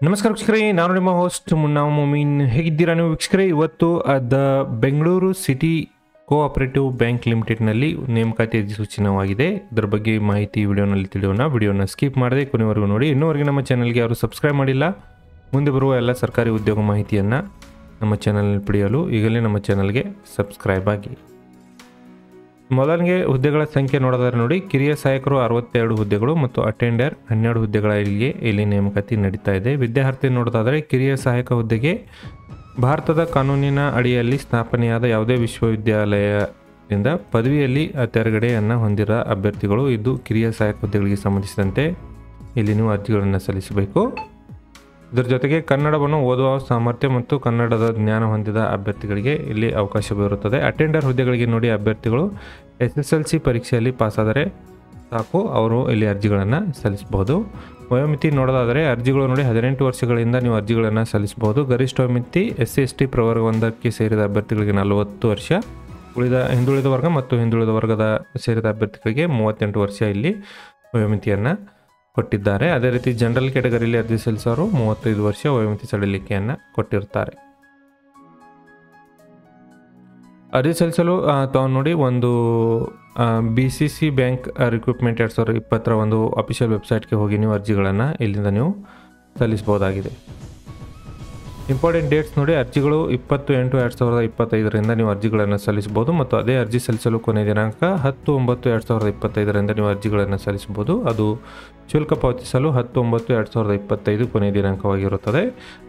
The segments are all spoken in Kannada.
ನಮಸ್ಕಾರ ವೀಕ್ಷಕರೇ, ನಾನು ನಿಮ್ಮ ಹೋಸ್ಟ್ ಮುನ್ನಾ ಮೊಮೀನ್. ಹೇಗಿದ್ದೀರಾ ನೀವು ವೀಕ್ಷಕರೇ? ಇವತ್ತು the Bengaluru city cooperative bank ಲಿಮಿಟೆಡ್ನಲ್ಲಿ ನೇಮಕಾತಿ ಅಧಿಸೂಚನವಾಗಿದೆ. ಇದರ ಬಗ್ಗೆ ಮಾಹಿತಿ ವಿಡಿಯೋನಲ್ಲಿ ತಿಳಿಯೋಣ. ವಿಡಿಯೋನ ಸ್ಕಿಪ್ ಮಾಡದೆ ಕೊನೆವರೆಗೂ ನೋಡಿ. ಇನ್ನೂವರೆಗೆ ನಮ್ಮ ಚಾನಲ್ಗೆ ಯಾರು ಸಬ್ಸ್ಕ್ರೈಬ್ ಮಾಡಿಲ್ಲ, ಮುಂದೆ ಬರುವ ಎಲ್ಲ ಸರ್ಕಾರಿ ಉದ್ಯೋಗ ಮಾಹಿತಿಯನ್ನು ನಮ್ಮ ಚಾನಲ್ನಲ್ಲಿ ಪಡೆಯಲು ಈಗಲೇ ನಮ್ಮ ಚಾನಲ್ಗೆ ಸಬ್ಸ್ಕ್ರೈಬ್ ಆಗಿ. ಮೊದಲಿಗೆ ಹುದ್ದೆಗಳ ಸಂಖ್ಯೆ ನೋಡೋದಾದ್ರೆ ನೋಡಿ, ಕಿರಿಯ ಸಹಾಯಕರು 62 ಹುದ್ದೆಗಳು ಮತ್ತು ಅಟೆಂಡರ್ 12 ಹುದ್ದೆಗಳಿಗೆ ಇಲ್ಲಿ ನೇಮಕಾತಿ ನಡೀತಾ ಇದೆ. ವಿದ್ಯಾರ್ಥಿ ನೋಡೋದಾದರೆ ಕಿರಿಯ ಸಹಾಯಕ ಹುದ್ದೆಗೆ ಭಾರತದ ಕಾನೂನಿನ ಅಡಿಯಲ್ಲಿ ಸ್ಥಾಪನೆಯಾದ ಯಾವುದೇ ವಿಶ್ವವಿದ್ಯಾಲಯದಿಂದ ಪದವಿಯಲ್ಲಿ ತೆರಗಡೆಯನ್ನು ಹೊಂದಿರುವ ಅಭ್ಯರ್ಥಿಗಳು. ಇದು ಕಿರಿಯ ಸಹಾಯಕ ಹುದ್ದೆಗಳಿಗೆ ಸಂಬಂಧಿಸಿದಂತೆ ಇಲ್ಲಿ ನೀವು ಅರ್ಜಿಗಳನ್ನು ಸಲ್ಲಿಸಬೇಕು. ಇದರ ಜೊತೆಗೆ ಕನ್ನಡವನ್ನು ಓದುವ ಸಾಮರ್ಥ್ಯ ಮತ್ತು ಕನ್ನಡದ ಜ್ಞಾನ ಹೊಂದಿದ ಅಭ್ಯರ್ಥಿಗಳಿಗೆ ಇಲ್ಲಿ ಅವಕಾಶವಿರುತ್ತದೆ. ಅಟೆಂಡರ್ ಹುದ್ದೆಗಳಿಗೆ ನೋಡಿ, ಅಭ್ಯರ್ಥಿಗಳು SSLC ಪರೀಕ್ಷೆಯಲ್ಲಿ ಪಾಸಾದರೆ ಸಾಕು, ಅವರು ಇಲ್ಲಿ ಅರ್ಜಿಗಳನ್ನು ಸಲ್ಲಿಸಬಹುದು. ವಯೋಮಿತಿ ನೋಡೋದಾದರೆ ಅರ್ಜಿಗಳು ನೋಡಿ, 18 ವರ್ಷಗಳಿಂದ ನೀವು ಅರ್ಜಿಗಳನ್ನು ಸಲ್ಲಿಸಬಹುದು. ಗರಿಷ್ಠ ವಯೋಮಿತಿ SC/ST ಪ್ರವರ್ಗ 1ಕ್ಕೆ ಸೇರಿದ ಅಭ್ಯರ್ಥಿಗಳಿಗೆ 40 ವರ್ಷ, ಹಿಂದುಳಿದ ವರ್ಗ ಮತ್ತು ಹಿಂದುಳಿದ ವರ್ಗದ ಸೇರಿದ ಅಭ್ಯರ್ಥಿಗಳಿಗೆ 38 ವರ್ಷ ಇಲ್ಲಿ ವಯೋಮಿತಿಯನ್ನು ಕೊಟ್ಟಿದ್ದಾರೆ. ಅದೇ ರೀತಿ ಜನರಲ್ ಕ್ಯಾಟಗರಿಯಲ್ಲಿ ಅರ್ಜಿ ಸಲ್ಲಿಸೋರು 35 ವರ್ಷ ವಯೋಮಿತಿ ಸಡಿಲಿಕೆಯನ್ನು ಕೊಟ್ಟಿರ್ತಾರೆ. ಅರ್ಜಿ ಸಲ್ಲಿಸಲು ತಾವು ನೋಡಿ, ಒಂದು BCC ಬ್ಯಾಂಕ್ ರಿಕ್ರೂಟ್ಮೆಂಟ್ 2020 ಒಂದು ಅಫಿಷಿಯಲ್ ವೆಬ್ಸೈಟ್ಗೆ ಹೋಗಿ ನೀವು ಅರ್ಜಿಗಳನ್ನು ಇಲ್ಲಿಂದ ನೀವು ಸಲ್ಲಿಸಬಹುದಾಗಿದೆ. ಇಂಪಾರ್ಟೆಂಟ್ ಡೇಟ್ಸ್ ನೋಡಿ, ಅರ್ಜಿಗಳು 20/8/2025 ನೀವು ಅರ್ಜಿಗಳನ್ನು ಸಲ್ಲಿಸಬಹುದು ಮತ್ತು ಅದೇ ಅರ್ಜಿ ಸಲ್ಲಿಸಲು ಕೊನೆಯ ದಿನಾಂಕ 10/9/2025 ನೀವು ಅರ್ಜಿಗಳನ್ನು ಸಲ್ಲಿಸಬಹುದು. ಅದು ಶುಲ್ಕ ಪಾವತಿಸಲು 10/9/2025 ಕೊನೆಯ ದಿನಾಂಕವಾಗಿರುತ್ತದೆ.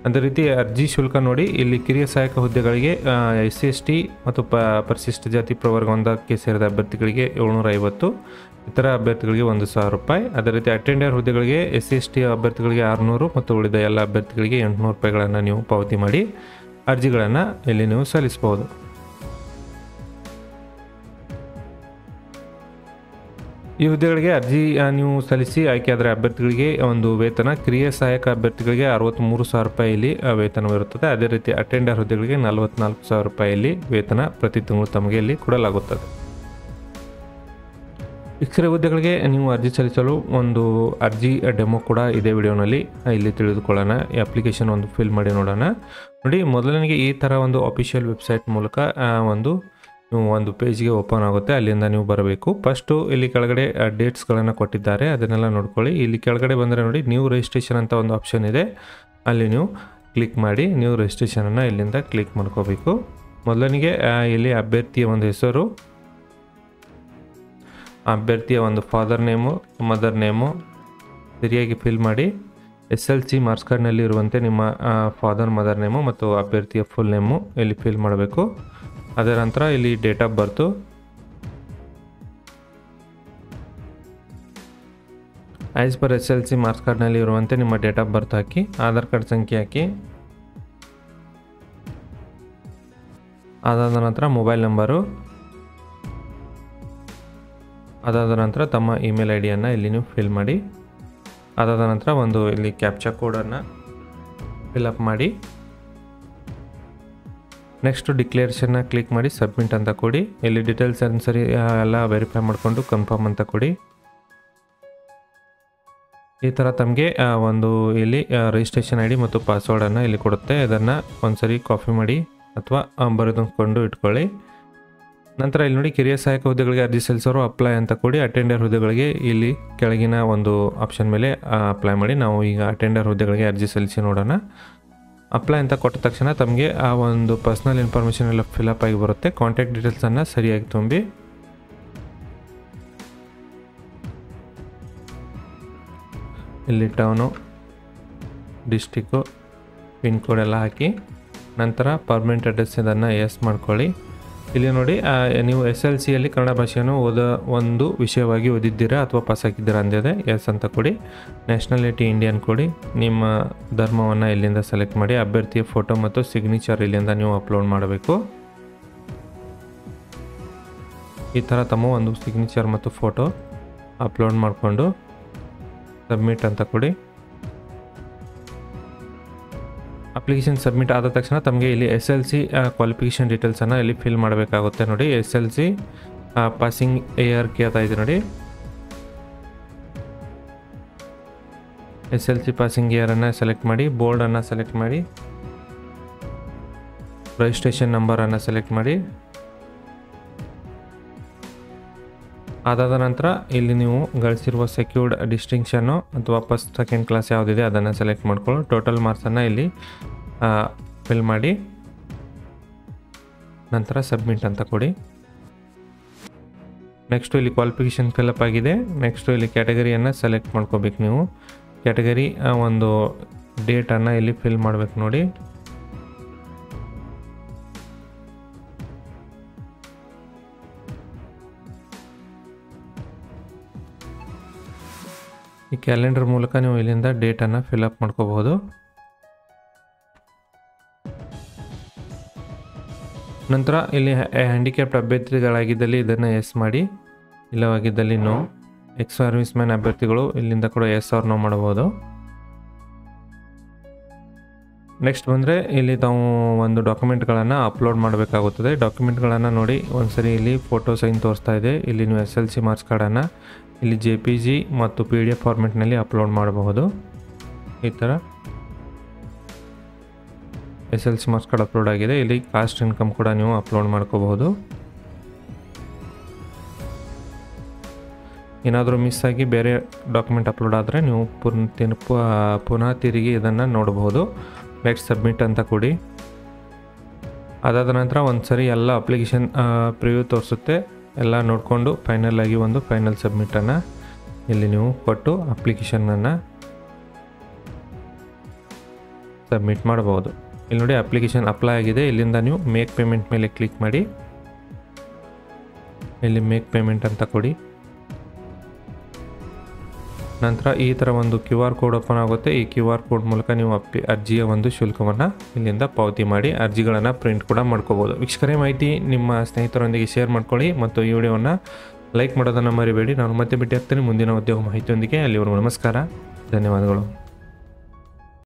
ಅದೇ ರೀತಿ ಅರ್ಜಿ ಶುಲ್ಕ ನೋಡಿ, ಇಲ್ಲಿ ಕಿರಿಯ ಸಹಾಯಕ ಹುದ್ದೆಗಳಿಗೆ SC/ST ಮತ್ತು ಪರಿಶಿಷ್ಟ ಜಾತಿ ಪ್ರವರ್ಗ 1ಕ್ಕೆ ಸೇರಿದ ಅಭ್ಯರ್ಥಿಗಳಿಗೆ 750, ಇತರ ಅಭ್ಯರ್ಥಿಗಳಿಗೆ 1,000 ರೂಪಾಯಿ. ಅದೇ ರೀತಿ ಅಟೆಂಡರ್ ಹುದ್ದೆಗಳಿಗೆ SC/ST ಅಭ್ಯರ್ಥಿಗಳಿಗೆ 600 ಮತ್ತು ಉಳಿದ ಎಲ್ಲ ಅಭ್ಯರ್ಥಿಗಳಿಗೆ 800 ರೂಪಾಯಿಗಳನ್ನು ನೀವು ಪಾವತಿ ಮಾಡಿ ಅರ್ಜಿಗಳನ್ನು ಇಲ್ಲಿ ನೀವು ಸಲ್ಲಿಸಬಹುದು. ಈ ಹುದ್ದೆಗಳಿಗೆ ಅರ್ಜಿ ನೀವು ಸಲ್ಲಿಸಿ ಆಯ್ಕೆಯಾದರೆ ಅಭ್ಯರ್ಥಿಗಳಿಗೆ ಒಂದು ವೇತನ, ಕಿರಿಯ ಸಹಾಯಕ ಅಭ್ಯರ್ಥಿಗಳಿಗೆ 63,000 ರೂಪಾಯಿ ಇಲ್ಲಿ ವೇತನವಿರುತ್ತದೆ. ಅದೇ ರೀತಿ ಅಟೆಂಡರ್ ಹುದ್ದೆಗಳಿಗೆ 44,000 ರೂಪಾಯಿ ಇಲ್ಲಿ ವೇತನ ಪ್ರತಿ ತಿಂಗಳು ತಮಗೆ ಇಲ್ಲಿ ಕೊಡಲಾಗುತ್ತದೆ. ಇಕ್ಷರ ಹುದ್ದೆಗಳಿಗೆ ನೀವು ಅರ್ಜಿ ಸಲ್ಲಿಸಲು ಒಂದು ಅರ್ಜಿ ಡೆಮೋ ಕೂಡ ಇದೇ ವಿಡಿಯೋನಲ್ಲಿ ಇಲ್ಲಿ ತಿಳಿದುಕೊಳ್ಳೋಣ. ಈ ಅಪ್ಲಿಕೇಶನ್ ಒಂದು ಫಿಲ್ ಮಾಡಿ ನೋಡೋಣ. ನೋಡಿ, ಮೊದಲನಿಗೆ ಈ ಥರ ಒಂದು ಅಫಿಷಿಯಲ್ ವೆಬ್ಸೈಟ್ ಮೂಲಕ ಒಂದು ಪೇಜ್ಗೆ ಓಪನ್ ಆಗುತ್ತೆ. ಅಲ್ಲಿಂದ ನೀವು ಬರಬೇಕು. ಫಸ್ಟು ಇಲ್ಲಿ ಕೆಳಗಡೆ ಡೇಟ್ಸ್ಗಳನ್ನು ಕೊಟ್ಟಿದ್ದಾರೆ, ಅದನ್ನೆಲ್ಲ ನೋಡ್ಕೊಳ್ಳಿ. ಇಲ್ಲಿ ಕೆಳಗಡೆ ಬಂದರೆ ನೋಡಿ, ನ್ಯೂ ರಿಜಿಸ್ಟ್ರೇಷನ್ ಅಂತ ಒಂದು ಆಪ್ಷನ್ ಇದೆ, ಅಲ್ಲಿ ನೀವು ಕ್ಲಿಕ್ ಮಾಡಿ ನ್ಯೂ ರಿಜಿಸ್ಟ್ರೇಷನನ್ನು ಇಲ್ಲಿಂದ ಕ್ಲಿಕ್ ಮಾಡ್ಕೋಬೇಕು. ಮೊದಲನಿಗೆ ಇಲ್ಲಿ ಅಭ್ಯರ್ಥಿಯ ಒಂದು ಹೆಸರು, ಅಭ್ಯರ್ಥಿಯ ಒಂದು ಫಾದರ್ ನೇಮು, ಮದರ್ ನೇಮು ಸರಿಯಾಗಿ ಫಿಲ್ ಮಾಡಿ. SLC ಮಾರ್ಕ್ಸ್ ಕಾರ್ಡ್ನಲ್ಲಿ ಇರುವಂತೆ ನಿಮ್ಮ ಫಾದರ್ ಮದರ್ ನೇಮು ಮತ್ತು ಅಭ್ಯರ್ಥಿಯ ಫುಲ್ ನೇಮು ಇಲ್ಲಿ ಫಿಲ್ ಮಾಡಬೇಕು. ಅದರ ನಂತರ ಇಲ್ಲಿ date of birth, as per SLC marks ಕಾರ್ಡ್ನಲ್ಲಿ ಇರುವಂತೆ ನಿಮ್ಮ date of birth hockey, Aadhaar card ಸಂಖ್ಯೆ ಹಾಕಿ, ಅದಾದ ನಂತರ ಮೊಬೈಲ್ ನಂಬರು, ಅದಾದ ನಂತರ ತಮ್ಮ ಇಮೇಲ್ ID ಇಲ್ಲಿ ನೀವು ಫಿಲ್ ಮಾಡಿ. ಅದಾದ ನಂತರ ಒಂದು ಇಲ್ಲಿ ಕ್ಯಾಪ್ಚಾ ಕೋಡನ್ನು ಫಿಲಪ್ ಮಾಡಿ. ನೆಕ್ಸ್ಟ್ ಡಿಕ್ಲೇರೇಷನ್ನ ಕ್ಲಿಕ್ ಮಾಡಿ ಸಬ್ಮಿಟ್ ಅಂತ ಕೊಡಿ. ಇಲ್ಲಿ ಡೀಟೇಲ್ಸ್ ಸರಿ ಎಲ್ಲ ವೆರಿಫೈ ಮಾಡಿಕೊಂಡು ಕನ್ಫರ್ಮ್ ಅಂತ ಕೊಡಿ. ಈ ಥರ ತಮಗೆ ಒಂದು ಇಲ್ಲಿ ರಿಜಿಸ್ಟ್ರೇಷನ್ ID ಮತ್ತು ಪಾಸ್ವರ್ಡನ್ನು ಇಲ್ಲಿ ಕೊಡುತ್ತೆ. ಇದನ್ನು ಒಂದ್ಸರಿ ಕಾಪಿ ಮಾಡಿ ಅಥವಾ ಬರೆದುಕೊಂಡು ಇಟ್ಕೊಳ್ಳಿ. ನಂತರ ಇಲ್ಲಿ ನೋಡಿ, ಕಿರಿಯ ಸಹಾಯಕ ಹುದ್ದೆಗಳಿಗೆ ಅರ್ಜಿ ಸಲ್ಲಿಸೋರು ಅಪ್ಲೈ ಅಂತ ಕೊಡಿ. ಅಟೆಂಡರ್ ಹುದ್ದೆಗಳಿಗೆ ಇಲ್ಲಿ ಕೆಳಗಿನ ಒಂದು ಆಪ್ಷನ್ ಮೇಲೆ ಅಪ್ಲೈ ಮಾಡಿ. ನಾವು ಈಗ ಅಟೆಂಡರ್ ಹುದ್ದೆಗಳಿಗೆ ಅರ್ಜಿ ಸಲ್ಲಿಸಿ ನೋಡೋಣ. ಅಪ್ಲೈ ಅಂತ ಕೊಟ್ಟ ತಕ್ಷಣ ತಮಗೆ ಆ ಒಂದು ಪರ್ಸ್ನಲ್ ಇನ್ಫಾರ್ಮೇಷನ್ ಎಲ್ಲ ಫಿಲಪ್ ಆಗಿ ಬರುತ್ತೆ. ಕಾಂಟ್ಯಾಕ್ಟ್ ಡೀಟೇಲ್ಸನ್ನು ಸರಿಯಾಗಿ ತುಂಬಿ ಇಲ್ಲಿ ಟೌನು, ಡಿಸ್ಟಿಕ್ಕು, ಪಿನ್ ಕೋಡ್ ಎಲ್ಲ ಹಾಕಿ ನಂತರ ಪರ್ಮನೆಂಟ್ ಅಡ್ರೆಸ್ ಇದನ್ನು ಎಸ್ ಮಾಡ್ಕೊಳ್ಳಿ. ಇಲ್ಲಿ ನೋಡಿ, ನೀವು SLCಯಲ್ಲಿ ಕನ್ನಡ ಭಾಷೆಯನ್ನು ಒಂದು ವಿಷಯವಾಗಿ ಓದಿದ್ದೀರಾ ಅಥವಾ ಪಾಸ್ ಹಾಕಿದ್ದೀರಾ ಅಂದಿದೆ, ಎಸ್ ಅಂತ ಕೊಡಿ. ನ್ಯಾಷನಾಲಿಟಿ ಇಂಡಿಯನ್ ಕೊಡಿ. ನಿಮ್ಮ ಧರ್ಮವನ್ನು ಇಲ್ಲಿಂದ ಸೆಲೆಕ್ಟ್ ಮಾಡಿ. ಅಭ್ಯರ್ಥಿಯ ಫೋಟೋ ಮತ್ತು ಸಿಗ್ನೇಚರ್ ಇಲ್ಲಿಂದ ನೀವು ಅಪ್ಲೋಡ್ ಮಾಡಬೇಕು. ಈ ಥರ ತಮ್ಮ ಒಂದು ಸಿಗ್ನೇಚರ್ ಮತ್ತು ಫೋಟೋ ಅಪ್ಲೋಡ್ ಮಾಡಿಕೊಂಡು ಸಬ್ಮಿಟ್ ಅಂತ ಕೊಡಿ. ಅಪ್ಲಿಕೇಶನ್ ಸಬ್ಮಿಟ್ ಆದ ತಕ್ಷಣ ತಮಗೆ ಇಲ್ಲಿ SLC ಕ್ವಾಲಿಫಿಕೇಷನ್ ಡೀಟೇಲ್ಸನ್ನು ಇಲ್ಲಿ ಫಿಲ್ ಮಾಡಬೇಕಾಗುತ್ತೆ. ನೋಡಿ, SLC ಪಾಸಿಂಗ್ AR ಕೇಳ್ತಾ ಇದೆ ನೋಡಿ. SLC ಪಾಸಿಂಗ್ ಇಯರನ್ನು ಸೆಲೆಕ್ಟ್ ಮಾಡಿ, ಬೋರ್ಡನ್ನು ಸೆಲೆಕ್ಟ್ ಮಾಡಿ, ರಿಜಿಸ್ಟ್ರೇಷನ್ ನಂಬರನ್ನು ಸೆಲೆಕ್ಟ್ ಮಾಡಿ. ಅದಾದ ನಂತರ ಇಲ್ಲಿ ನೀವು ಗಳಿಸಿರುವ ಸೆಕ್ಯೂರ್ಡ್ ಡಿಸ್ಟಿಂಕ್ಷನ್ನು ಅಥವಾ ಫಸ್ಟ್ ಸೆಕೆಂಡ್ ಕ್ಲಾಸ್ ಯಾವುದಿದೆ ಅದನ್ನು ಸೆಲೆಕ್ಟ್ ಮಾಡ್ಕೊಳ್ಳಿ. ಟೋಟಲ್ ಮಾರ್ಕ್ಸನ್ನು ಇಲ್ಲಿ ಫಿಲ್ ಮಾಡಿ, ನಂತರ ಸಬ್ಮಿಟ್ ಅಂತ ಕೊಡಿ. ನೆಕ್ಸ್ಟು ಇಲ್ಲಿ ಕ್ವಾಲಿಫಿಕೇಷನ್ ಫಿಲಪ್ ಆಗಿದೆ. ನೆಕ್ಸ್ಟು ಇಲ್ಲಿ ಕ್ಯಾಟಗರಿಯನ್ನು ಸೆಲೆಕ್ಟ್ ಮಾಡ್ಕೋಬೇಕು. ನೀವು ಕ್ಯಾಟಗರಿ ಒಂದು ಡೇಟನ್ನು ಇಲ್ಲಿ ಫಿಲ್ ಮಾಡಬೇಕು ನೋಡಿ. ಈ ಕ್ಯಾಲೆಂಡರ್ ಮೂಲಕ ನೀವು ಇಲ್ಲಿಂದ ಡೇಟನ್ನು ಫಿಲಪ್ ಮಾಡ್ಕೋಬಹುದು. ನಂತರ ಇಲ್ಲಿ ಹ್ಯಾಂಡಿಕ್ಯಾಪ್ಡ್ ಅಭ್ಯರ್ಥಿಗಳಾಗಿದ್ದಲ್ಲಿ ಇದನ್ನು ಎಸ್ ಮಾಡಿ, ಇಲ್ಲವಾಗಿದ್ದಲ್ಲಿ ನೋ. ಎಕ್ಸ್ ಸರ್ವಿಸ್ ಮ್ಯಾನ್ ಅಭ್ಯರ್ಥಿಗಳು ಇಲ್ಲಿಂದ ಕೂಡ ಎಸ್ ಆರ್ ನೋ ಮಾಡಬಹುದು. ನೆಕ್ಸ್ಟ್ ಬಂದರೆ ಇಲ್ಲಿ ತಾವು ಒಂದು ಡಾಕ್ಯುಮೆಂಟ್ಗಳನ್ನು ಅಪ್ಲೋಡ್ ಮಾಡಬೇಕಾಗುತ್ತದೆ. ಡಾಕ್ಯುಮೆಂಟ್ಗಳನ್ನು ನೋಡಿ ಒಂದ್ಸರಿ ಇಲ್ಲಿ ಫೋಟೋ ಸೈನ್ ತೋರಿಸ್ತಾ ಇದೆ. ಇಲ್ಲಿ ನೀವು SLC ಮಾರ್ಕ್ಸ್ ಕಾರ್ಡನ್ನು ಇಲ್ಲಿ JPG ಮತ್ತು PDF ಫಾರ್ಮೆಟ್ನಲ್ಲಿ ಅಪ್ಲೋಡ್ ಮಾಡಬಹುದು. ಈ ಥರ SLC ಮಾರ್ಕ್ಸ್ ಕಾರ್ಡ್ ಅಪ್ಲೋಡ್ ಆಗಿದೆ. ಇಲ್ಲಿ ಕಾಸ್ಟ್ ಇನ್ಕಮ್ ಕೂಡ ನೀವು ಅಪ್ಲೋಡ್ ಮಾಡ್ಕೋಬಹುದು. ಏನಾದರೂ ಮಿಸ್ ಆಗಿ ಬೇರೆ ಡಾಕ್ಯುಮೆಂಟ್ ಅಪ್ಲೋಡ್ ಆದರೆ ನೀವು ಪುನಃ ತಿರುಗಿ ಇದನ್ನು ನೋಡಬಹುದು. ನೆಕ್ಸ್ಟ್ ಸಬ್ಮಿಟ್ ಅಂತ ಕೊಡಿ. ಅದಾದ ನಂತರ ಒಂದು ಸರಿ ಎಲ್ಲ ಅಪ್ಲಿಕೇಶನ್ ಪ್ರಿವ್ಯೂ ತೋರಿಸುತ್ತೆ. ಎಲ್ಲ ನೋಡಿಕೊಂಡು ಫೈನಲ್ ಆಗಿ ಒಂದು ಫೈನಲ್ ಸಬ್ಮಿಟನ್ನು ಇಲ್ಲಿ ನೀವು ಕೊಟ್ಟು ಅಪ್ಲಿಕೇಶನನ್ನು ಸಬ್ಮಿಟ್ ಮಾಡಬಹುದು. ಇಲ್ಲಿ ನೋಡಿ ಅಪ್ಲಿಕೇಶನ್ ಅಪ್ಲೈ ಆಗಿದೆ. ಇಲ್ಲಿಂದ ನೀವು ಮೇಕ್ ಪೇಮೆಂಟ್ ಮೇಲೆ ಕ್ಲಿಕ್ ಮಾಡಿ, ಇಲ್ಲಿ ಮೇಕ್ ಪೇಮೆಂಟ್ ಅಂತ ಕೊಡಿ. ನಂತರ ಈ ಥರ ಒಂದು QR ಕೋಡ್ ಓಪನ್ ಆಗುತ್ತೆ. ಈ QR ಕೋಡ್ ಮೂಲಕ ನೀವು ಅರ್ಜಿಯ ಒಂದು ಶುಲ್ಕವನ್ನು ಇಲ್ಲಿಂದ ಪಾವತಿ ಮಾಡಿ ಅರ್ಜಿಗಳನ್ನು ಪ್ರಿಂಟ್ ಕೂಡ ಮಾಡ್ಕೋಬೋದು. ವೀಕ್ಷಕರೇ, ಮಾಹಿತಿ ನಿಮ್ಮ ಸ್ನೇಹಿತರೊಂದಿಗೆ ಶೇರ್ ಮಾಡ್ಕೊಳ್ಳಿ ಮತ್ತು ಈ ವಿಡಿಯೋವನ್ನು ಲೈಕ್ ಮಾಡೋದನ್ನು ಮರಿಬೇಡಿ. ನಾನು ಮತ್ತೆ ಭೇಟಿ ಆಗ್ತೇನೆ ಮುಂದಿನ ಉದ್ಯೋಗ ಮಾಹಿತಿಯೊಂದಿಗೆ. ಅಲ್ಲಿವರೆಗೂ ನಮಸ್ಕಾರ, ಧನ್ಯವಾದಗಳು.